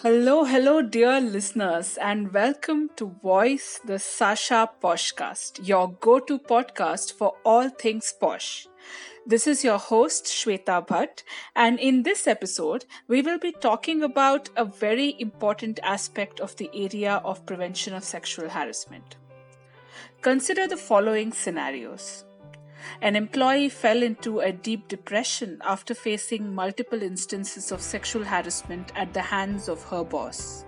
Hello, dear listeners, and welcome to Voice the SASHA PoSHcast, your go to podcast for all things posh. This is your host, Shweta Bhatt, and in this episode, we will be talking about a very important aspect of the area of prevention of sexual harassment. Consider the following scenarios. An employee fell into a deep depression after facing multiple instances of sexual harassment at the hands of her boss.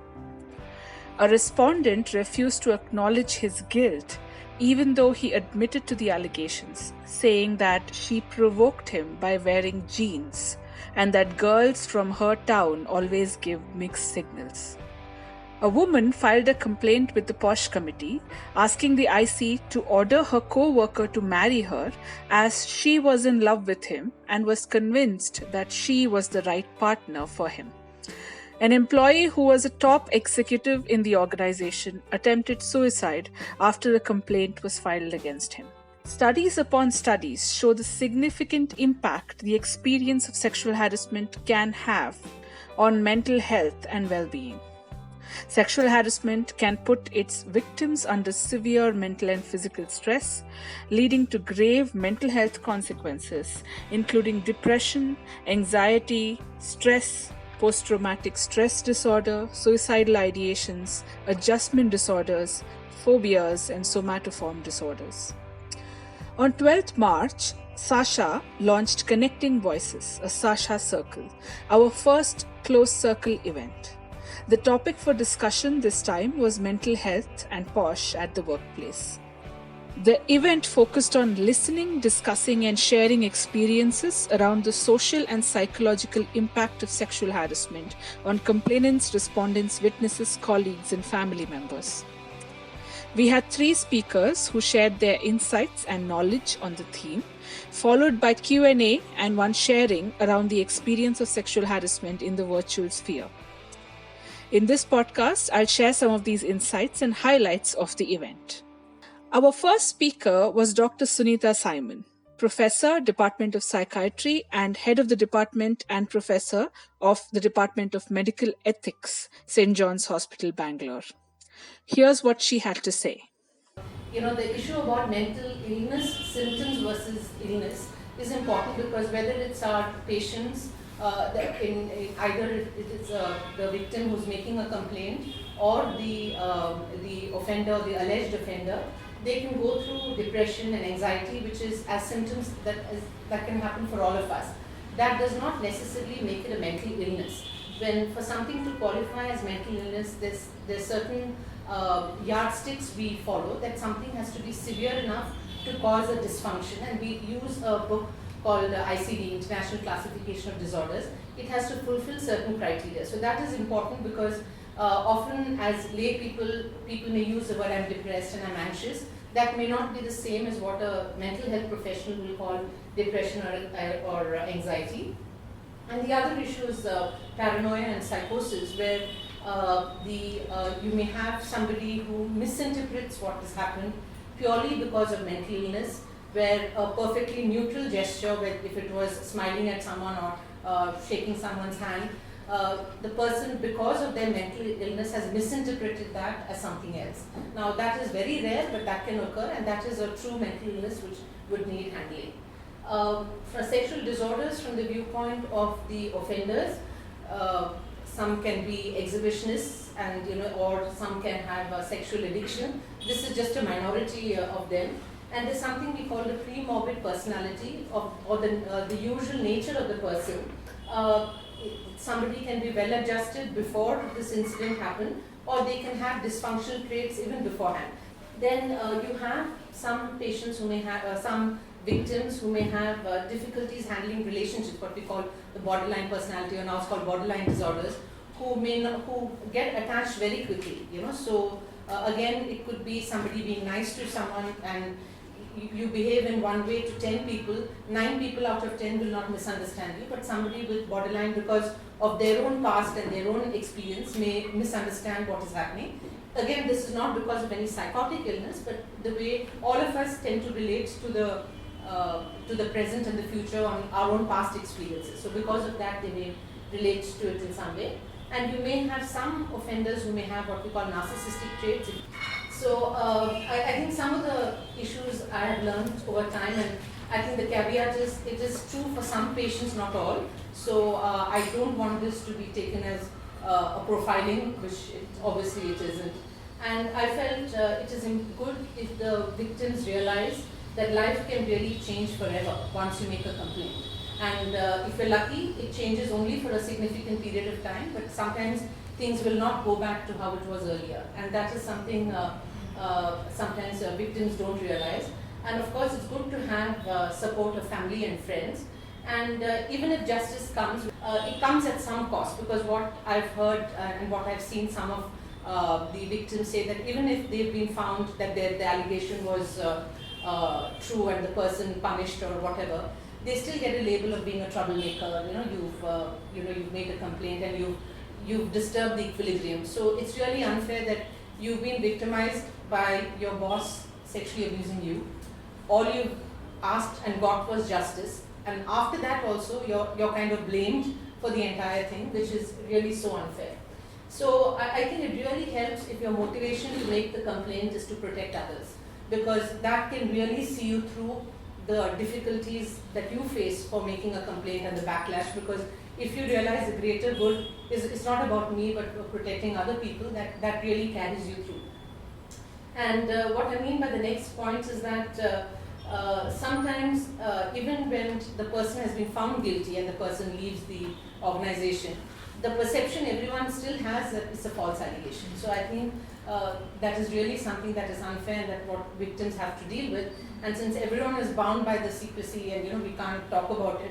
A respondent refused to acknowledge his guilt even though he admitted to the allegations, saying that she provoked him by wearing jeans and that girls from her town always give mixed signals. A woman filed a complaint with the POSH committee asking the IC to order her co-worker to marry her as she was in love with him and was convinced that she was the right partner for him. An employee who was a top executive in the organization attempted suicide after a complaint was filed against him. Studies upon studies show the significant impact the experience of sexual harassment can have on mental health and well-being. Sexual harassment can put its victims under severe mental and physical stress, leading to grave mental health consequences, including depression, anxiety, stress, post-traumatic stress disorder, suicidal ideations, adjustment disorders, phobias, and somatoform disorders. On 12th March, SASHA launched Connecting Voices, a SASHA Circle, our first closed circle event. The topic for discussion this time was mental health and POSH at the workplace. The event focused on listening, discussing, and sharing experiences around the social and psychological impact of sexual harassment on complainants, respondents, witnesses, colleagues, and family members. We had 3 speakers who shared their insights and knowledge on the theme, followed by Q&A and one sharing around the experience of sexual harassment in the virtual sphere. In this podcast, I'll share some of these insights and highlights of the event. Our first speaker was Dr. Sunita Simon, Professor, Department of Psychiatry and Head of the Department and Professor of the Department of Medical Ethics, St. John's Hospital, Bangalore. Here's what she had to say. The issue about mental illness, symptoms versus illness is important because whether it's our patients, either it is the victim who's making a complaint or the offender, the alleged offender, they can go through depression and anxiety, which is as symptoms that can happen for all of us. That does not necessarily make it a mental illness. When for something to qualify as mental illness, there's certain yardsticks we follow, that something has to be severe enough to cause a dysfunction, and we use a book called ICD, International Classification of Disorders. It has to fulfill certain criteria. So that is important because often as lay people may use the word I'm depressed and I'm anxious. That may not be the same as what a mental health professional will call depression or anxiety. And the other issue is paranoia and psychosis, where you may have somebody who misinterprets what has happened purely because of mental illness, where a perfectly neutral gesture, if it was smiling at someone or shaking someone's hand, the person, because of their mental illness, has misinterpreted that as something else. Now that is very rare, but that can occur, and that is a true mental illness which would need handling. For sexual disorders, from the viewpoint of the offenders, some can be exhibitionists, and or some can have sexual addiction. This is just a minority of them. And there's something we call the pre-morbid personality, or the usual nature of the person. Somebody can be well adjusted before this incident happened, or they can have dysfunctional traits even beforehand. Then you have some patients who may have, some victims who may have difficulties handling relationships, what we call the borderline personality, or now it's called borderline disorders, who get attached very quickly. So again, it could be somebody being nice to someone, and you behave in one way to 10 people, 9 people out of 10 will not misunderstand you, but somebody with borderline, because of their own past and their own experience, may misunderstand what is happening. Again, this is not because of any psychotic illness, but the way all of us tend to relate to the present and the future on our own past experiences. So because of that, they may relate to it in some way. And you may have some offenders who may have what we call narcissistic traits. So I think some of the issues I have learned over time, and I think the caveat is it is true for some patients, not all. So I don't want this to be taken as a profiling, which obviously it isn't. And I felt it is good if the victims realize that life can really change forever once you make a complaint. And if you're lucky, it changes only for a significant period of time, but sometimes things will not go back to how it was earlier. And that is something sometimes victims don't realize. And of course, it's good to have support of family and friends. And even if justice comes, it comes at some cost, because what I've heard and what I've seen some of the victims say, that even if they've been found that the allegation was true and the person punished or whatever, they still get a label of being a troublemaker. You've made a complaint and you've disturbed the equilibrium. So it's really unfair that you've been victimized by your boss sexually abusing you. All you asked and got was justice, and after that also you're kind of blamed for the entire thing, which is really so unfair. So I think it really helps if your motivation to make the complaint is to protect others, because that can really see you through the difficulties that you face for making a complaint and the backlash. Because if you realize the greater good is it's not about me but protecting other people, that really carries you through. And what I mean by the next point is that sometimes even when the person has been found guilty and the person leaves the organization, the perception everyone still has that it's a false allegation. So I think that is really something that is unfair and that what victims have to deal with. And since everyone is bound by the secrecy and we can't talk about it,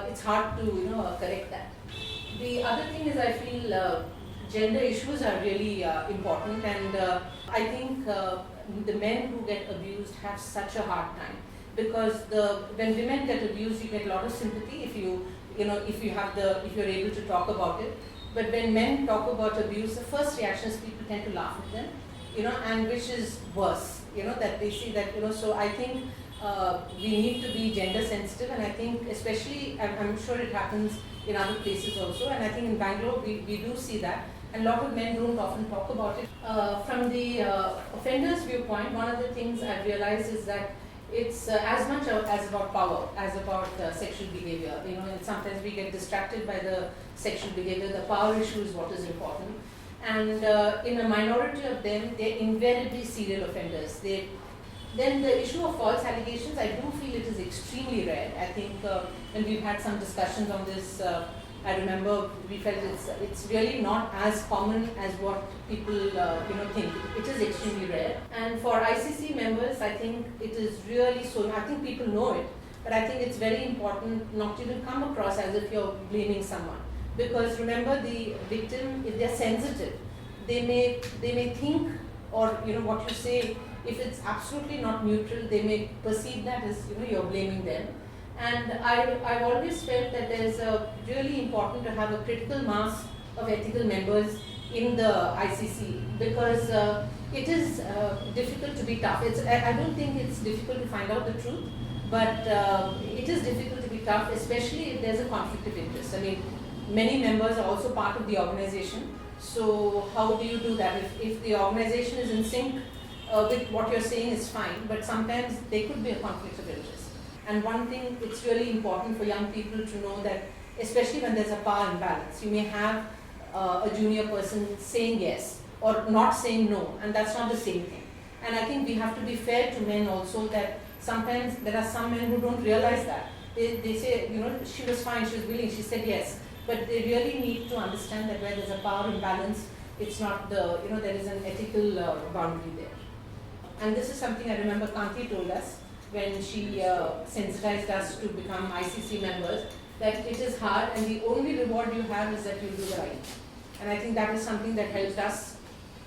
it's hard to correct that. The other thing is, I feel gender issues are really important, and I think the men who get abused have such a hard time, because when women get abused, you get a lot of sympathy if you're able to talk about it. But when men talk about abuse, the first reaction is people tend to laugh at them, and which is worse, that they see that, so I think we need to be gender sensitive, and I think especially, I'm sure it happens in other places also, and I think in Bangalore we do see that, and a lot of men don't often talk about it. From the offender's viewpoint, one of the things I've realized is that it's as much as about power as about sexual behavior. And sometimes we get distracted by the sexual behavior. The power issue is what is important. And in a minority of them, they're invariably serial offenders. Then the issue of false allegations, I do feel it is extremely rare. I think when we've had some discussions on this, I remember we felt it's really not as common as what people think. It is extremely rare. And for ICC members, I think it is really so. I think people know it, but I think it's very important not to even come across as if you're blaming someone. Because remember, the victim, if they're sensitive, they may think, or what you say, if it's absolutely not neutral, they may perceive that as you're blaming them. And I've always felt that there's really important to have a critical mass of ethical members in the ICC, because it is difficult to be tough. I don't think it's difficult to find out the truth, but it is difficult to be tough, especially if there's a conflict of interest. I mean, many members are also part of the organization. So how do you do that? If the organization is in sync with what you're saying, is fine, but sometimes there could be a conflict of interest. And one thing, it's really important for young people to know that, especially when there's a power imbalance, you may have a junior person saying yes or not saying no, and that's not the same thing. And I think we have to be fair to men also, that sometimes there are some men who don't realize that. They say, she was fine, she was willing, she said yes. But they really need to understand that where there's a power imbalance, it's not there is an ethical boundary there. And this is something I remember Kanti told us when she sensitized us to become ICC members, that it is hard and the only reward you have is that you do the right. And I think that is something that helped us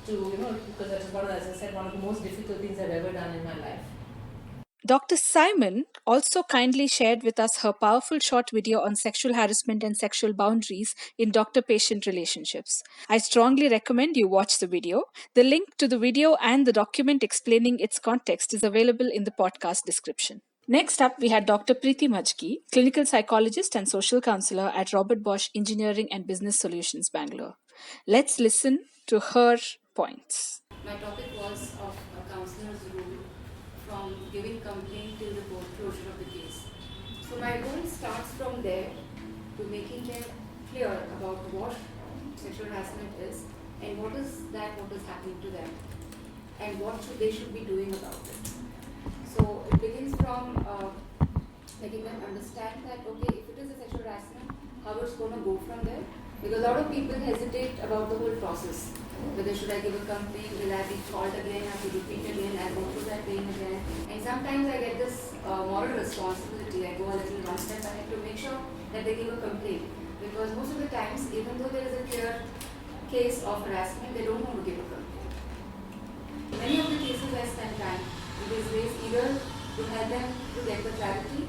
to, because that is as I said, one of the most difficult things I've ever done in my life. Dr. Simon also kindly shared with us her powerful short video on sexual harassment and sexual boundaries in doctor-patient relationships. I strongly recommend you watch the video. The link to the video and the document explaining its context is available in the podcast description. Next up, we had Dr. Preeti Majki, clinical psychologist and social counselor at Robert Bosch Engineering and Business Solutions, Bangalore. Let's listen to her points. My topic was of a counselor's role from giving complaint till the closure of the case. So my role starts from there to making them clear about what sexual harassment is and what is happening to them and what they should be doing about it. So it begins from making them understand that okay, if it is a sexual harassment, how it's going to go from there. Because a lot of people hesitate about the whole process. Whether should I give a complaint, will I be called again, have to repeat again, I go through that pain again. And sometimes I get this moral responsibility. I go a little one step ahead to make sure that they give a complaint. Because most of the times, even though there is a clear case of harassment, they don't want to give a complaint. In many of the cases I spend time in these ways either to help them to get the clarity,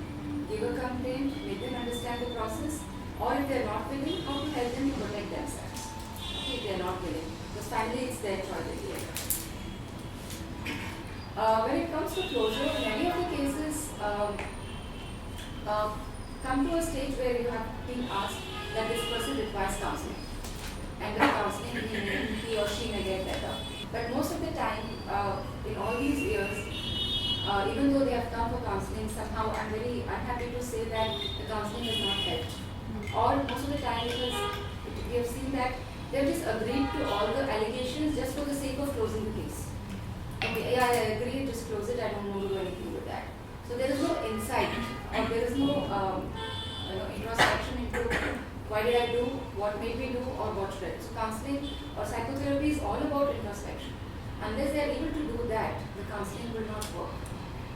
give a complaint, make them understand the process, or if they are not willing, how to help them to protect themselves. Okay, if they are not willing. Because finally it's their choice at the end. When it comes to closure, many of the cases come to a stage where you have been asked that this person requires counseling. And the counseling, he or she may get better. But most of the time, in all these years, even though they have come for counseling, somehow I'm very unhappy to say that the counseling has not helped. Or most of the time because we have seen that they have just agreed to all the allegations just for the sake of closing the case. Okay, yeah, I agree, just close it, I don't want to do anything with that. So there is no insight or there is no introspection into why did I do, what made me do or what should I do. So counseling or psychotherapy is all about introspection. Unless they are able to do that, the counseling will not work.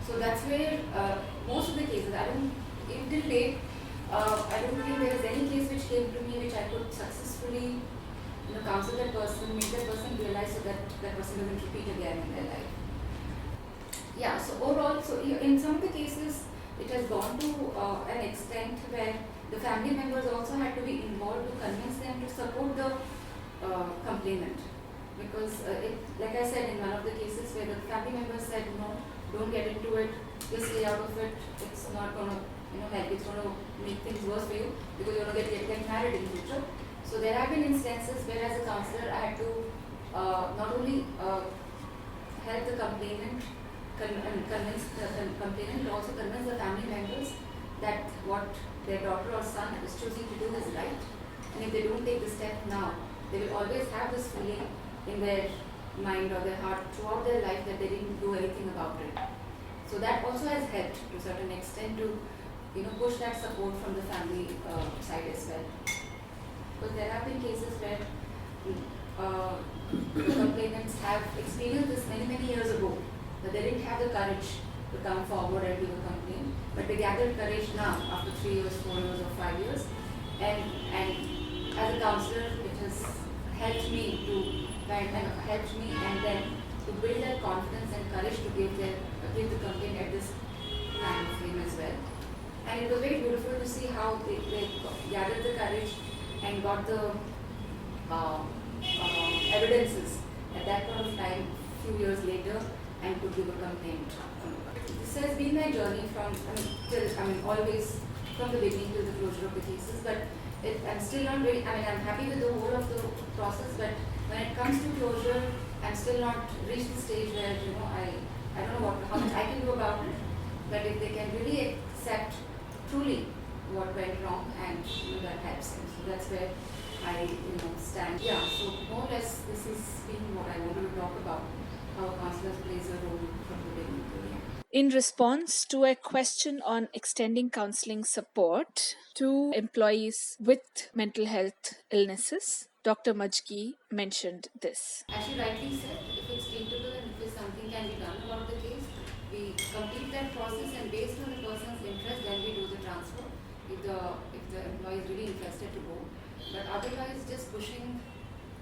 So that's where most of the cases, till date, I don't think there is any case which came to me which I could successfully counsel that person, make that person realize so that that person doesn't repeat again in their life. Yeah, so overall, in some of the cases, it has gone to an extent where the family members also had to be involved to convince them to support the complainant. Because, like I said, in one of the cases where the family members said, no, don't get into it, just stay out of it, it's not going to help, it's going to make things worse for you because you're going to get married in the future. So there have been instances where as a counselor I had to not only help the complainant, convince the complainant, but also convince the family members that what their daughter or son is choosing to do is right. And if they don't take the step now, they will always have this feeling in their mind or their heart throughout their life that they didn't do anything about it. So that also has helped to a certain extent to push that support from the family side as well. Because there have been cases where the complainants have experienced this many years ago, but they didn't have the courage to come forward and give a complaint. But they gathered courage now after 3 years, 4 years or 5 years. And as a counselor, it has helped me and then to build that confidence and courage to give the complaint at this time frame as well. And it was very beautiful to see how they gathered the courage and got the evidences at that point of time, few years later, and could give a complaint. This has been my journey from always from the beginning to the closure of the cases. But I'm still not really. I'm happy with the whole of the process. But when it comes to closure, I'm still not reached the stage where I don't know how much I can do about it. But if they can really accept truly what went wrong and that helps them. So that's where I stand. Yeah, so more or less this is being what I wanted to talk about, how counselors plays a role from the beginning to the end. In response to a question on extending counseling support to employees with mental health illnesses, Dr. Majki mentioned this. As you rightly said, if it's treatable and if something can be done about the case, we complete that process and based on the person's interest, then we do the transfer. If the employee is really interested to go, but otherwise just pushing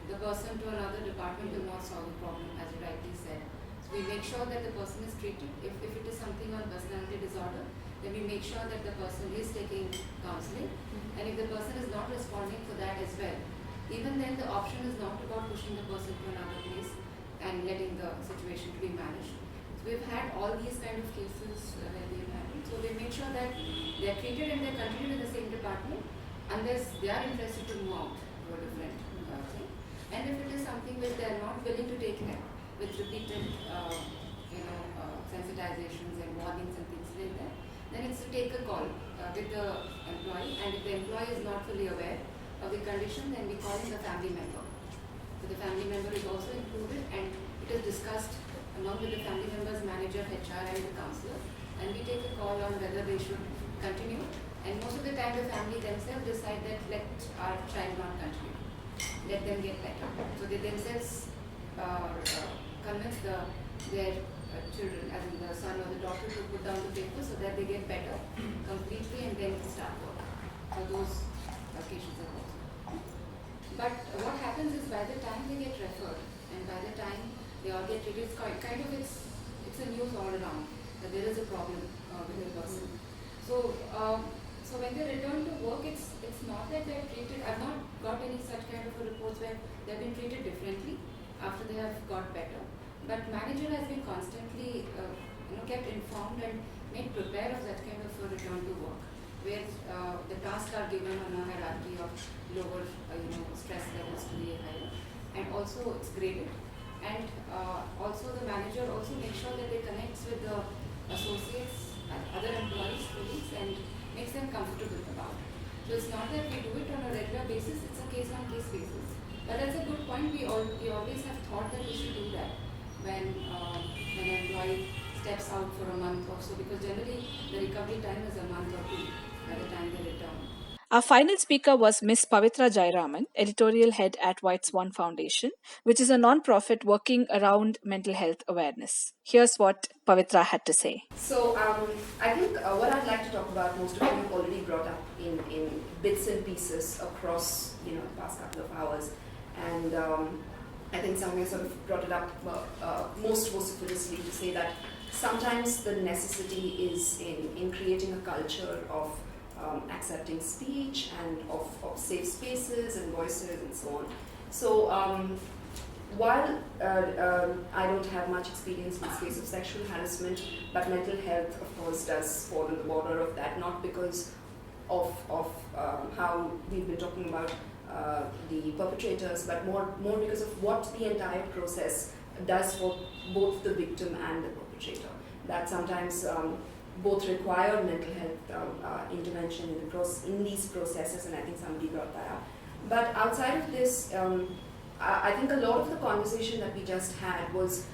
the person to another department will not solve the problem, as you rightly said. So we make sure that the person is treated. If it is something on personality disorder, then we make sure that the person is taking counseling. And if the person is not responding to that as well, even then the option is not about pushing the person to another place and letting the situation to be managed. So we've had all these kind of cases where they've happened. So they make sure that they're treated and they're continued in the same department unless they are interested to move out to a different thing. And if it is something which they're not willing to take care with repeated sensitizations and warnings and things like that, then it's to take a call with the employee, and if the employee is not fully aware of the condition, then we call in the family member. So the family member is also included, and it is discussed along with the family member's manager, HR and the counselor, and we take a call on whether they should continue, and most of the time the family themselves decide that let our child not continue, let them get better. So they themselves convince their children, as in the son or the daughter, to put down the paper so that they get better completely and then start work. So those occasions are also. But what happens is by the time they get referred and by the time they all get treated, it's a news all around that there is a problem with the person. So when they return to work, it's not that they're treated. I've not got any such kind of reports where they've been treated differently after they have got better. But manager has been constantly kept informed and made prepare of that kind of a return to work, where the tasks are given on a hierarchy of lower stress levels to the higher, and also it's graded. And also the manager also makes sure that they connects with the associates, other employees, colleagues, and makes them comfortable about it. So it's not that we do it on a regular basis, it's a case-on-case basis. But that's a good point. We always have thought that we should do that when an employee steps out for a month or so, because generally the recovery time is a month or two by the time they return. Our final speaker was Ms. Pavitra Jairaman, editorial head at White Swan Foundation, which is a non-profit working around mental health awareness. Here's what Pavitra had to say. So I think what I'd like to talk about, most of you have already brought up in bits and pieces across the past couple of hours, and I think Samya sort of brought it up most vociferously to say that sometimes the necessity is in creating a culture of accepting speech and of safe spaces and voices and so on. So while I don't have much experience in the space of sexual harassment, but mental health of course does fall on the border of that, not because of how we've been talking about the perpetrators, but more because of what the entire process does for both the victim and the perpetrator. That sometimes both require mental health intervention in these processes, and I think somebody brought that up. But outside of this, I think a lot of the conversation that we just had was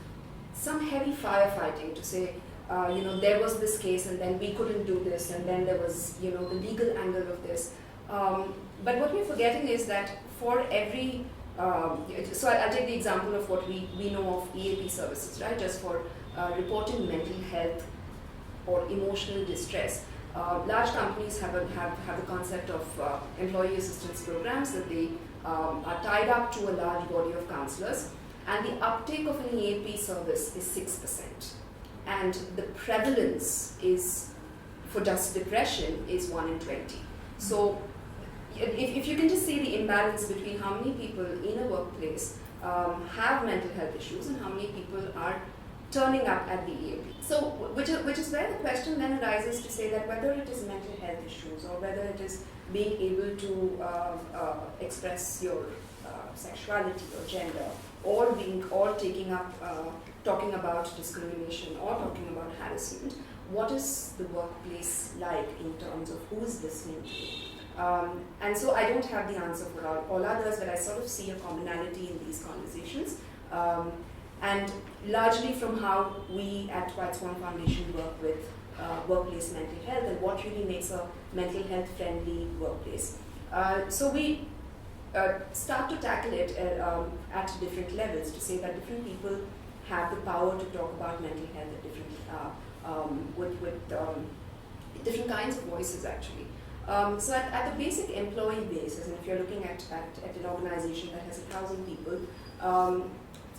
some heavy firefighting to say, there was this case and then we couldn't do this, and then there was, the legal angle of this. But what we're forgetting is that for every, so I'll take the example of what we know of EAP services, right? Just for reporting mental health or emotional distress. Large companies have a concept of employee assistance programs that they are tied up to a large body of counselors, and the uptake of an EAP service is 6%. And the prevalence is, for just depression, is 1 in 20. So if you can just see the imbalance between how many people in a workplace have mental health issues and how many people are turning up at the EAP. So, which is where the question then arises to say that whether it is mental health issues or whether it is being able to express your sexuality or gender, or taking up talking about discrimination or talking about harassment, what is the workplace like in terms of who is listening to you? And so I don't have the answer for all others, but I sort of see a commonality in these conversations. And largely from how we at White Swan Foundation work with workplace mental health and what really makes a mental health friendly workplace. So we start to tackle it at different levels to say that different people have the power to talk about mental health at different, with different kinds of voices actually. So at the basic employee basis, and if you're looking at an organization that has 1,000 people,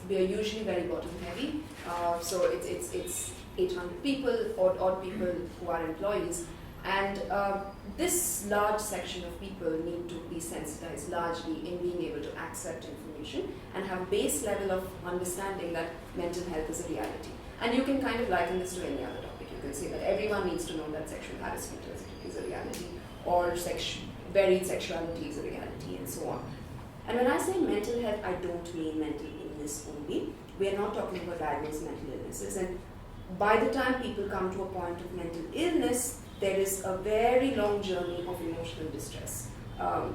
we are usually very bottom heavy. So it's 800 people, odd people who are employees. And this large section of people need to be sensitized largely in being able to accept information and have base level of understanding that mental health is a reality. And you can kind of liken this to any other topic. You can say that everyone needs to know that sexual harassment is a reality, or varied sexuality is a reality, and so on. And when I say mental health, I don't mean mental illness only. We are not talking about diagnosed mental illnesses. And by the time people come to a point of mental illness, there is a very long journey of emotional distress.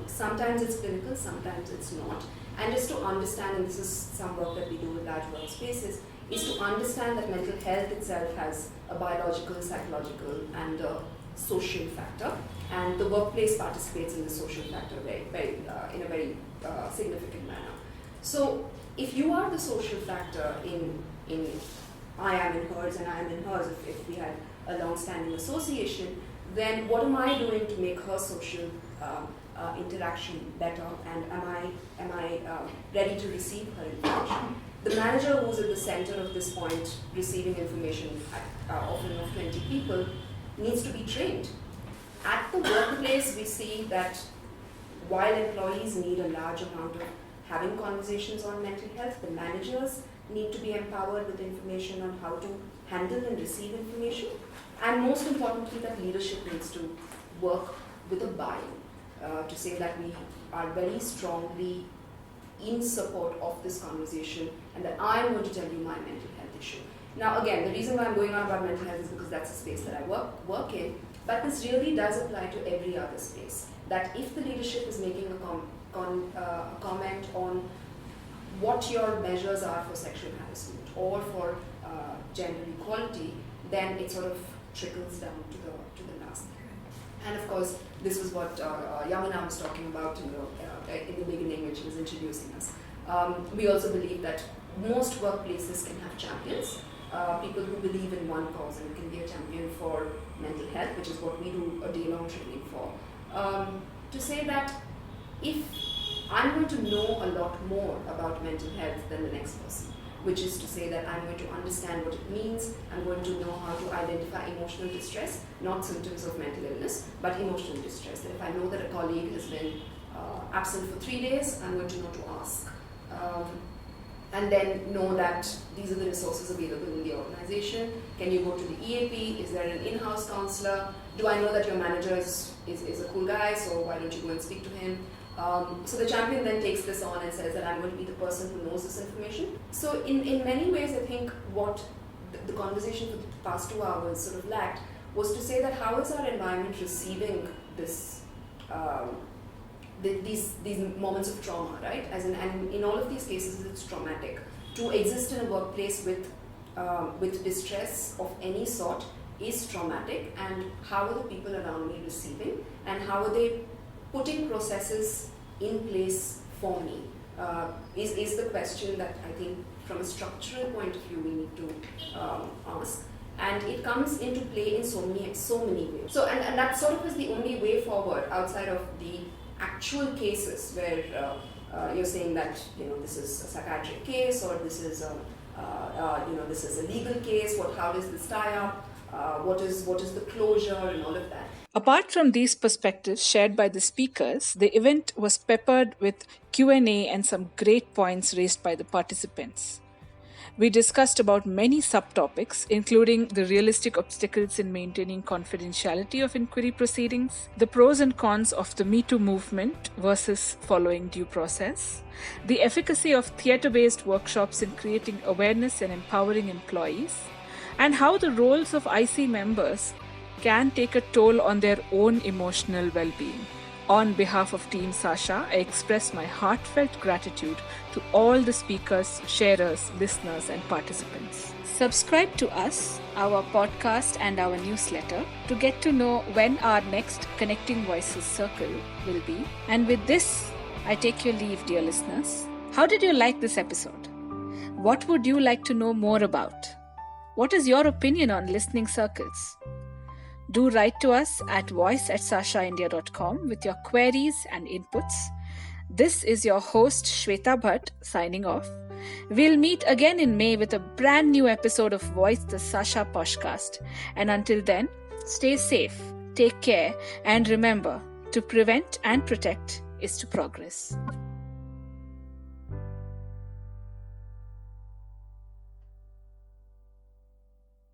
Sometimes it's clinical, sometimes it's not. And just to understand, and this is some work that we do with large workspaces, is to understand that mental health itself has a biological, psychological, and a social factor. And the workplace participates in the social factor in a very significant manner. So if you are the social factor in I am in hers and I am in hers, if we had a long-standing association, then what am I doing to make her social interaction better, and am I ready to receive her information? The manager who's at the center of this point, receiving information often of 20 people, needs to be trained. At the workplace, we see that while employees need a large amount of having conversations on mental health, the managers need to be empowered with information on how to handle and receive information. And most importantly, that leadership needs to work with a buy-in to say that we are very strongly in support of this conversation and that I'm going to tell you my mental health issue. Now again, the reason why I'm going on about mental health is because that's a space that I work in, but this really does apply to every other space. That if the leadership is making a comment on what your measures are for sexual harassment or for gender equality, then it sort of trickles down to the last. And of course, this was what Yamuna was talking about in the beginning when she was introducing us. We also believe that most workplaces can have champions, people who believe in one cause, and can be a champion for mental health, which is what we do a day-long training for. To say that if I'm going to know a lot more about mental health than the next person, which is to say that I'm going to understand what it means, I'm going to know how to identify emotional distress, not symptoms of mental illness, but emotional distress. That if I know that a colleague has been absent for 3 days, I'm going to know to ask. And then know that these are the resources available in the organization. Can you go to the EAP? Is there an in-house counselor? Do I know that your manager is a cool guy, so why don't you go and speak to him? So the champion then takes this on and says that I'm going to be the person who knows this information. So in many ways, I think what the conversation for the past 2 hours sort of lacked was to say that how is our environment receiving this, these moments of trauma, right? And in all of these cases, it's traumatic. To exist in a workplace with distress of any sort is traumatic, and how are the people around me receiving, and how are they putting processes in place for me, is the question that I think from a structural point of view we need to ask. And it comes into play in so many ways. So and that sort of is the only way forward outside of the actual cases where you're saying that this is a psychiatric case, or this is this is a legal case. How does this tie up? What is the closure and all of that. Apart from these perspectives shared by the speakers, the event was peppered with Q&A and some great points raised by the participants. We discussed about many subtopics, including the realistic obstacles in maintaining confidentiality of inquiry proceedings, the pros and cons of the Me Too movement versus following due process, the efficacy of theatre-based workshops in creating awareness and empowering employees, and how the roles of IC members can take a toll on their own emotional well-being. On behalf of Team SASHA, I express my heartfelt gratitude to all the speakers, sharers, listeners, and participants. Subscribe to us, our podcast, and our newsletter to get to know when our next Connecting Voices Circle will be. And with this, I take your leave, dear listeners. How did you like this episode? What would you like to know more about? What is your opinion on listening circles? Do write to us at voice@sashaindia.com with your queries and inputs. This is your host Shweta Bhatt signing off. We'll meet again in May with a brand new episode of Voice the SASHA PoSHcast. And until then, stay safe, take care, and remember, to prevent and protect is to progress.